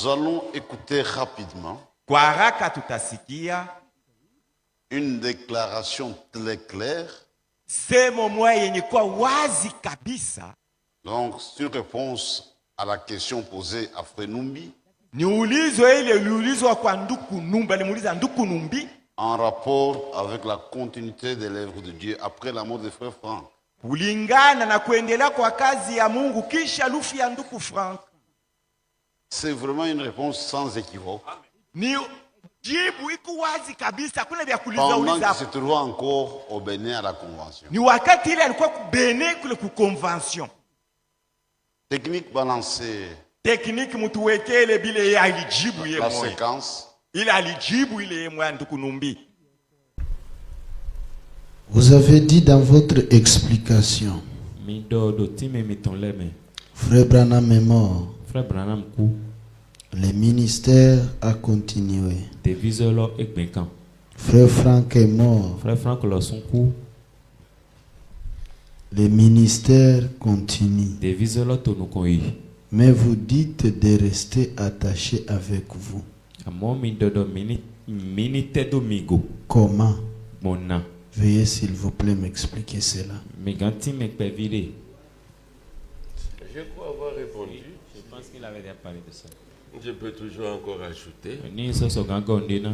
allons écouter rapidement Kwa haraka tutasikia une déclaration très claire. semo moja yenye kuwa wazi kabisa. Donc, c'est une réponse à la question posée à Frère Numbi. Ni ulizo ile uliulizwa kwa Nduku Numbi, alimuuliza Nduku Numbi En rapport avec la continuité de l'œuvre de Dieu après la mort de Frère Franck. kulingana na kuendelea kwa kazi ya Mungu kisha lufi ya Nduku Frank. C'est vraiment une réponse sans équivoque. Ni jibu iko wazi kabisa, kuna vya kuuliza Pendant uliza. qu'il se trouvait encore au Bénin à la Convention. Ni wakati ile alikuwa kubene kule ku convention. Technique balancée. Tekniki mtu wekele bile yeye alijibu yeye La moyo. séquence. Ile alijibu ile yeye moyo Nduku Numbi. Vous avez dit dans votre explication, Frère Branham est mort, Frère Branham kou. le ministère a continué. Deviselo ekbenkan. Frère Franck est mort, Frère Franck Lawson kou. le ministère continue. Deviselo tonukonyi. Mais vous dites de rester attaché avec vous. Amo mi dodo mini tedo migo. Comment? Mona. Veuillez s'il vous plaît m'expliquer cela. Meganti mekpevide. Je crois avoir répondu. Je pense qu'il avait déjà parlé de ça. Je peux toujours encore ajouter. Ni so so gango ndena.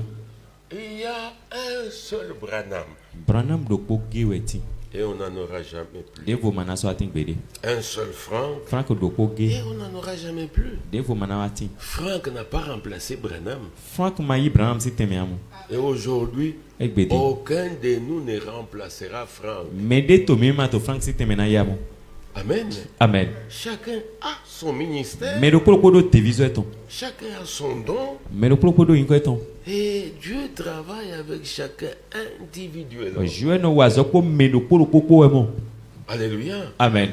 Il y a un seul Branham. Branham doko geweti. Et on n'en aura jamais plus. Devo manaso ating bede. Un seul Franck. Frank doko Et ge. on n'en aura jamais plus. Devo manawati. Franck n'a pas remplacé Branham. Frank mayi Branham si temeamu. Et aujourd'hui, Ekbede. aucun de nous ne remplacera Franck. Mede to mema to Frank si temena yamu. Amen. Amen. Chacun a son ministère. Medo polopodo tevizo eton. Chacun a son don. Medo polopodo inko eton. Et Dieu travaille avec chacun individuellement. Joue no wazoko medo polopoko emo. Alléluia. Amen.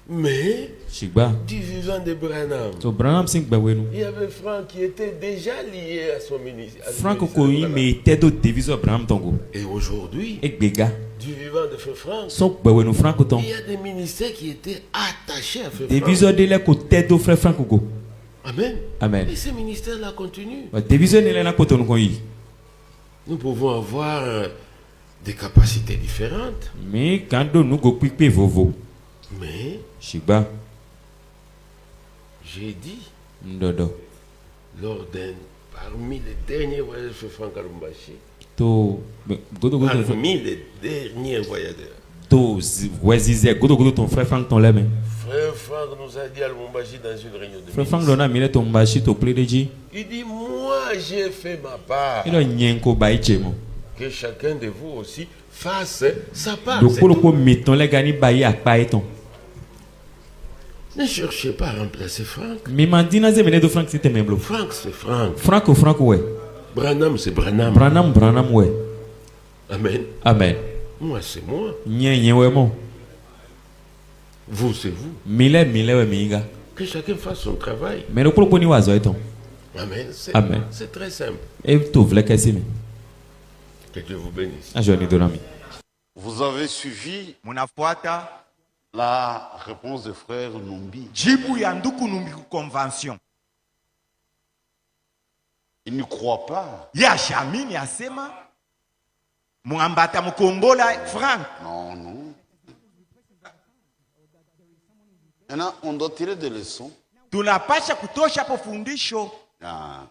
Mais Shigba. du vivant de Branham, So Branham sing bewenu. il y avait Franck qui était déjà lié à son ministère. Frank ko yi me tedo tevizo Branham tongo. Et aujourd'hui, Ekbega. du vivant de Frère Franck, So bewenu Frank ton. il y a des ministères qui étaient attachés à Frère Tevizo Franck. de le ko tedo frère Frank go. Amen. Amen. Et ces ministères-là continuent. Tevizo ne le na ko ton ko yi. Nous pouvons avoir des capacités différentes, Me kando nu go pipe vovo. mais Shigba. j'ai dit, Ndodo. lors parmi les derniers voyages de Frère Franck à Lubumbashi, To godo godo parmi les derniers voyageurs, to wezize godo ton frère Frank ton leme. Frère Franck nous a dit à Lubumbashi dans une réunion de Frère Frank ministres, dona mile ton bashi to pledeji. il dit, moi j'ai fait ma part, Ilo nyenko baichemo. que chacun de vous aussi fasse sa part. Do c'est polo tout. ko meton le gani bayi akpa eton. Ne cherchez pas à remplacer Franck. Mi mandina ze mene do Frank si tememblo. Franck c'est Franck. Frank ouais. Branham c'est Branham. Branham ouais. Amen. Amen. Moi c'est moi. Nye ouais mon. Vous c'est vous. Mile ouais minga. Que chacun fasse son travail. Mais do polo ko ni wazo eton. Amen. Amen. C'est très simple. E to vle kasi me. Que Dieu vous bénisse. Ajoni donami. Vous avez suivi Munafuata la réponse de Frère Numbi. jibu ya Nduku Numbi ku convention. Il ne croit pas. Ya shamini asema muambata mukombola Frank. Non, non. Maintenant, on doit tirer des leçons. Tunapasha kutosha hapo fundisho. Ah.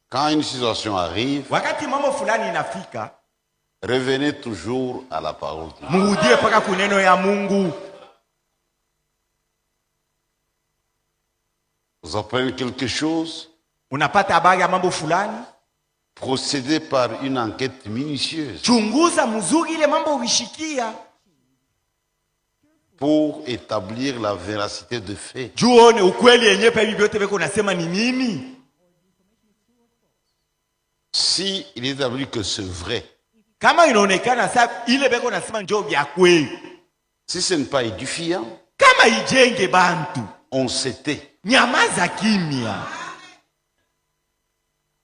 Quand une situation arrive, Wakati mambo fulani inafika, revenez toujours à la parole de Dieu. murudie paka kuneno ya Mungu. Vous apprenez quelque chose, Unapata habari ya mambo fulani, procédez par une enquête minutieuse chunguza mzuri ile mambo uishikia. pour établir la véracité de fait. Juone ukweli yenyewe pa hivi vyote viko nasema ni nini. Si il est établi que c'est vrai, Kama inaonekana sasa ile beko nasema njoo vya kweli. si ce n'est pas édifiant, Kama ijenge bantu, on se tait. nyamaza kimya.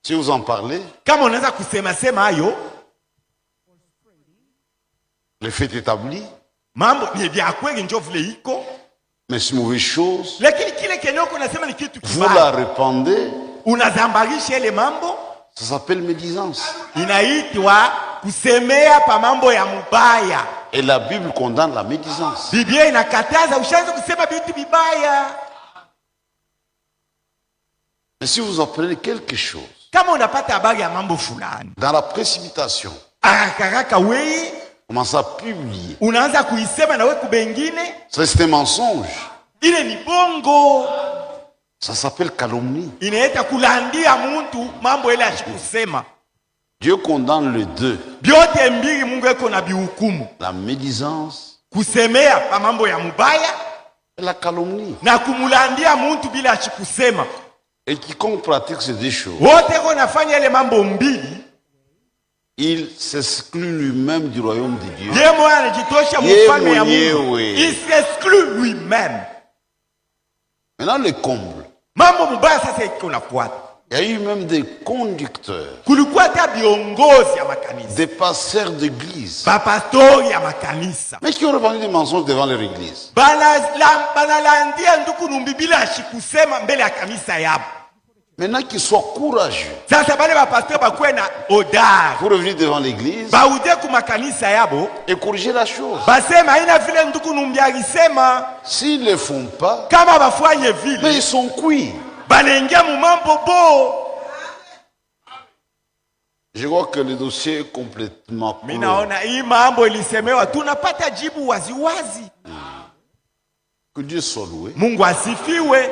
Si vous en parlez, Kama unaweza kusema sema hayo, le fait établi, mambo ni vya kweli njoo vile iko. mais c'est une mauvaise chose, Lakini kile kenyoko nasema ni kitu vous la kibaya. répandez, unazambarisha ile mambo, ça s'appelle médisance. inaitwa kusemea pa mambo ya mubaya. Et la Bible condamne la médisance. Biblia inakataza ushaanze kusema vitu vibaya. Mais si vous apprenez quelque chose, Kama unapata habari ya mambo fulani, dans la précipitation, haraka wewe commence à publier. unaanza kuisema na wewe kubengine, C'est un mensonge. ile ni bongo. Ça s'appelle calomnie. Inaita kulandia mtu mambo ile ashikusema. Dieu condamne les deux. Byote mbili Mungu eko na bihukumu. La médisance Kusemea pa mambo ya mubaya et la calomnie. na kumulandia mtu bila ashikusema. Et quiconque pratique ces deux choses, Wote konafanya ile mambo mbili, il s'exclut lui-même du royaume de Dieu. yeye mwenyewe anajitosha mfalme ya Mungu. Il s'exclut lui-même. Maintenant, le comble. Mambo mubaya sasa iko nafuata. Il y a eu même des conducteurs, Kulikuwa hata viongozi ya makanisa, des pasteurs d'église, bapastori ya makanisa, mais qui ont revendu des mensonges devant leur église. banalandia nduku numbi bila ashikusema mbele ya kanisa yabo. Maintenant qu'ils soient courageux Sasa bale bapastori bakuwe na odari, pour revenir devant l'église baude ku makanisa yabo, et corriger la chose. basema haina vile nduku numbi alisema. S'ils ne le font pas, Kama bafanye mais vile, ils sont cuits. banaingia mu mambo bo. Je vois que le dossier est complètement clos. Minaona hii mambo ilisemewa, tunapata jibu waziwazi. Que Dieu soit loué. Mungu asifiwe.